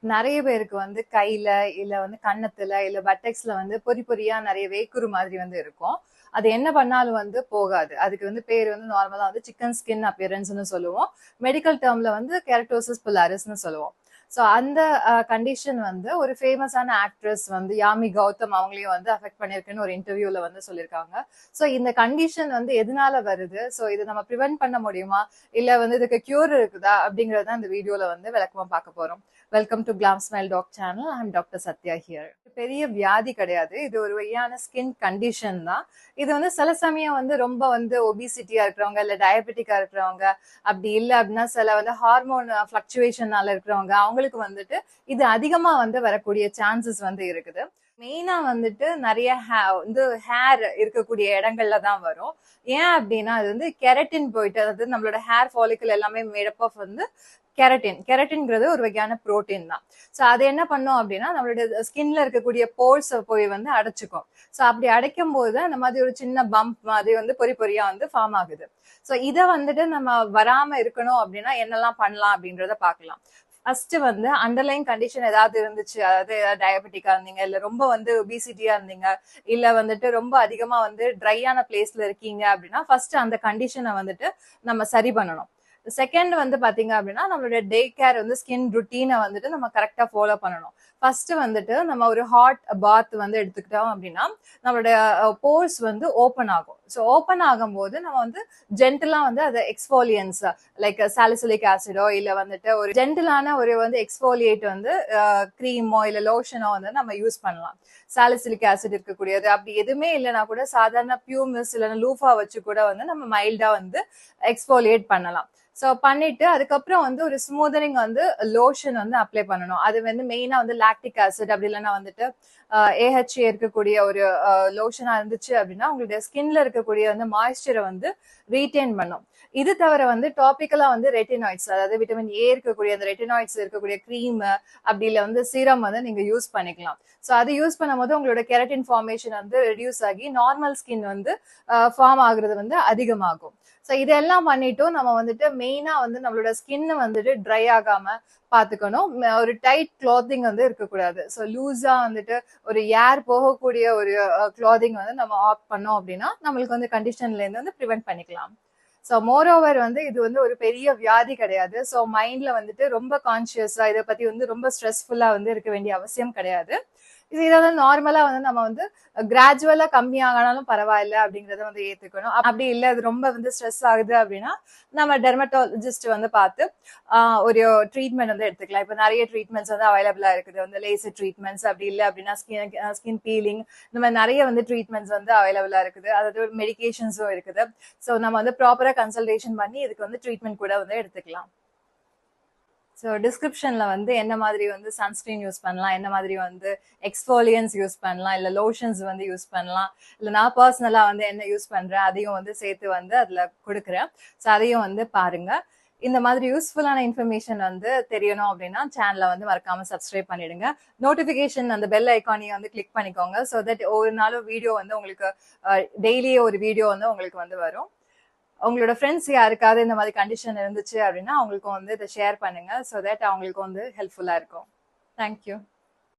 நெறைய பேருக்கு வந்து கையில, இல்ல வந்து கன்னத்துல, இல்ல பட்டெக்ஸ்ல வந்து பொறி பொறியா நெறைய வேக்குரு மாதிரி வந்து இருக்கும். அது என்ன பண்ணாலும் வந்து போகாது. அதுக்கு வந்து பேரு வந்து நார்மலா வந்து சிக்கன் ஸ்கின் அப்பியரன்ஸ்ன்னு சொல்லுவோம். மெடிக்கல் டெர்ம்ல வந்து கெரட்டோசிஸ் பிலாரிஸ்ன்னு சொல்லுவோம். சோ அந்த கண்டிஷன் வந்து ஒரு ஃபேமஸான ஆக்ட்ரஸ் வந்து யாமி கௌதம் அவங்களையும் வந்து அஃபெக்ட் பண்ணிருக்குன்னு ஒரு இன்டர்வியூல வந்து சொல்லியிருக்காங்க. சோ இந்த கண்டிஷன் வந்து எதனால வருது? சோ இத நம்ம பிரிவென்ட் பண்ண முடியுமா? இல்ல வந்து இதுக்கு கியூர் இருக்குதா? அப்படிங்கறத இந்த வீடியோல வந்து விளக்கமா பார்க்க போறோம். Welcome to glam smile doc channel. I am doctor Sathya here. பெரிய வியாதி கிடையாது. இது ஒரு வகையான ஸ்கின் கண்டிஷன் தான். இது வந்து சில சமயம் வந்து ரொம்ப வந்து ஒபிசிட்டியா இருக்கிறவங்க, இல்ல டயபெட்டிக்கா இருக்கிறவங்க, அப்படி இல்ல அப்படின்னா சில வந்து ஹார்மோன் பிளக்சுவேஷனால இருக்கிறவங்க, அவங்களுக்கு வந்துட்டு இது அதிகமா வந்து வரக்கூடிய சான்சஸ் வந்து இருக்குது. மெயினா வந்துட்டு நிறைய வந்து ஹேர் இருக்கக்கூடிய இடங்கள்ல தான் வரும். ஏன் அப்படின்னா அது வந்து கெரட்டின் போயிட்டு, அதாவது நம்மளோட ஹேர் ஃபாலிக்கல் எல்லாமே மேடப் ஆஃப் வந்து கெரட்டின்ங்கிறது ஒரு வகையான புரோட்டீன் தான். சோ அது என்ன பண்ணும் அப்படின்னா நம்மளுடைய ஸ்கின்ல இருக்கக்கூடிய போர்ஸ் போய் வந்து அடைச்சுக்கும். சோ அப்படி அடைக்கும் போது அந்த மாதிரி ஒரு சின்ன பம்ப் மாதிரி வந்து பொறி பொறியா வந்து ஃபார்ம் ஆகுது. சோ இத வந்துட்டு நம்ம வராம இருக்கணும் அப்படின்னா என்னெல்லாம் பண்ணலாம் அப்படின்றத பாக்கலாம். ஃபர்ஸ்ட் வந்து அண்டர்லைன் கண்டிஷன் ஏதாவது இருந்துச்சு, அதாவது டயபெட்டிக்கா இருந்தீங்க, இல்ல ரொம்ப வந்து ஒபிசிட்டியா இருந்தீங்க, இல்ல வந்துட்டு ரொம்ப அதிகமா வந்து ட்ரையான பிளேஸ்ல இருக்கீங்க அப்படின்னா ஃபர்ஸ்ட் அந்த கண்டிஷனை வந்துட்டு நம்ம சரி பண்ணணும். செகண்ட் வந்து பாத்தீங்க அப்படின்னா நம்மளோட டே கேர் வந்து ஸ்கின் ருட்டீனை வந்துட்டு நம்ம கரெக்டா ஃபாலோ பண்ணணும். ஃபர்ஸ்ட் வந்துட்டு நம்ம ஒரு ஹாட் பாத் வந்து எடுத்துக்கிட்டோம் அப்படின்னா நம்மளோட போர்ஸ் வந்து ஓப்பன் ஆகும். ஸோ ஓப்பன் ஆகும் போது நம்ம வந்து ஜென்டலா வந்து அதை எக்ஸ்போலியன்ஸ் லைக் சாலிசிலிக் ஆசிடோ இல்ல வந்துட்டு ஒரு ஜென்டலான ஒரு வந்து எக்ஸ்போலியேட் வந்து கிரீமோ இல்ல லோஷனோ வந்து நம்ம யூஸ் பண்ணலாம். சாலிசிலிக் ஆசிட் இருக்கக்கூடியது அப்படி எதுவுமே இல்லைன்னா கூட சாதாரண பியூமிஸ் இல்லைன்னா லூஃபா வச்சு கூட வந்து நம்ம மைல்டா வந்து எக்ஸ்போலியேட் பண்ணலாம். சோ பண்ணிட்டு அதுக்கப்புறம் வந்து ஒரு ஸ்மூதனிங் வந்து லோஷன் வந்து அப்ளை பண்ணணும். அது வந்து மெயினா வந்து லாக்டிக் ஆசிட் அப்படி இல்லைன்னா வந்துட்டு ஏஹெச்ஏ இருக்கக்கூடிய ஒரு லோஷனா இருந்துச்சு அப்படின்னா உங்களுடைய ஸ்கின்ல இருக்கக்கூடிய வந்து மாய்ஸ்சரை வந்து ரீடைன் பண்ணும். இது தவிர வந்து டாபிக்கலா வந்து ரெட்டினாய்ட்ஸ், அதாவது விட்டமின் ஏ இருக்கக்கூடிய அந்த ரெட்டினாய்ட்ஸ் இருக்கக்கூடிய கிரீம் அப்படி இல்ல வந்து சீரம் வந்து நீங்க யூஸ் பண்ணிக்கலாம். சோ அது யூஸ் பண்ணும்போது உங்களோட கெரட்டின் ஃபார்மேஷன் வந்து ரெடியூஸ் ஆகி நார்மல் ஸ்கின் வந்து ஃபார்ம் ஆகுறது வந்து அதிகமாகும். சோ இதெல்லாம் பண்ணிட்டும் நம்ம வந்துட்டு மெயினா வந்து நம்மளோட ஸ்கின் வந்துட்டு ட்ரை ஆகாம பாத்துக்கணும். ஒரு டைட் கிளாத்திங் வந்து இருக்கக்கூடாது. ஸோ லூஸா வந்துட்டு ஒரு ஏர் போகக்கூடிய ஒரு கிளாத்திங் வந்து நம்ம ஆப்ட் பண்ணோம் அப்படின்னா நம்மளுக்கு வந்து கண்டிஷன்ல இருந்து வந்து ப்ரிவென்ட் பண்ணிக்கலாம். ஸோ மோர் ஓவர் வந்து இது வந்து ஒரு பெரிய வியாதி கிடையாது. ஸோ மைண்ட்ல வந்துட்டு ரொம்ப கான்சியஸா இதை பத்தி வந்து ரொம்ப ஸ்ட்ரெஸ்ஃபுல்லா வந்து இருக்க வேண்டிய அவசியம் கிடையாது. இதை வந்து நார்மலா வந்து நம்ம வந்து கிராஜுவலா கம்மியாகனாலும் பரவாயில்ல அப்படிங்கறத வந்து ஏத்துக்கணும். அப்படி இல்லை அது ரொம்ப வந்து ஸ்ட்ரெஸ் ஆகுது அப்படின்னா நம்ம டெர்மட்டாலஜிஸ்ட் வந்து பார்த்து ஒரு ட்ரீட்மெண்ட் வந்து எடுத்துக்கலாம். இப்போ நிறைய ட்ரீட்மெண்ட்ஸ் வந்து அவைலபிளா இருக்குது. வந்து லேசர் ட்ரீட்மெண்ட்ஸ் அப்படி இல்லை அப்படின்னா ஸ்கின் பீலிங், இந்த மாதிரி நிறைய வந்து ட்ரீட்மெண்ட்ஸ் வந்து அவைலபிளா இருக்குது. அதாவது மெடிகேஷன்ஸும் இருக்குது. ஸோ நம்ம வந்து ப்ராப்பரா கன்சல்டேஷன் பண்ணி இதுக்கு வந்து ட்ரீட்மெண்ட் கூட வந்து எடுத்துக்கலாம். ஸோ டிஸ்கிரிப்ஷன்ல வந்து என்ன மாதிரி வந்து சன்ஸ்கிரீன் யூஸ் பண்ணலாம், என்ன மாதிரி வந்து எக்ஸ்ஃபோலியன்ஸ் யூஸ் பண்ணலாம், இல்ல லோஷன்ஸ் வந்து யூஸ் பண்ணலாம், இல்ல நான் பர்சனலா வந்து என்ன யூஸ் பண்றேன் அதையும் வந்து சேர்த்து வந்து அதுல கொடுக்குறேன். ஸோ அதையும் வந்து பாருங்க. இந்த மாதிரி யூஸ்ஃபுல்லான இன்ஃபர்மேஷன் வந்து தெரியணும் அப்படின்னா சேனலை வந்து மறக்காம சப்ஸ்கிரைப் பண்ணிடுங்க. நோட்டிபிகேஷன் அந்த பெல் ஐக்கானையும் வந்து கிளிக் பண்ணிக்கோங்க. ஸோ தட் ஒவ்வொரு நாளும் வீடியோ வந்து உங்களுக்கு டெய்லியே ஒரு வீடியோ வந்து உங்களுக்கு வந்து வரும். உங்களோட ஃப்ரெண்ட்ஸ் யாருக்காவது இந்த மாதிரி கண்டிஷன் இருந்துச்சு அப்படின்னா அவங்களுக்கு வந்து இதை ஷேர் பண்ணுங்க. ஸோ தட் அவங்களுக்கு வந்து ஹெல்ப்ஃபுல்லா இருக்கும். தேங்க்யூ.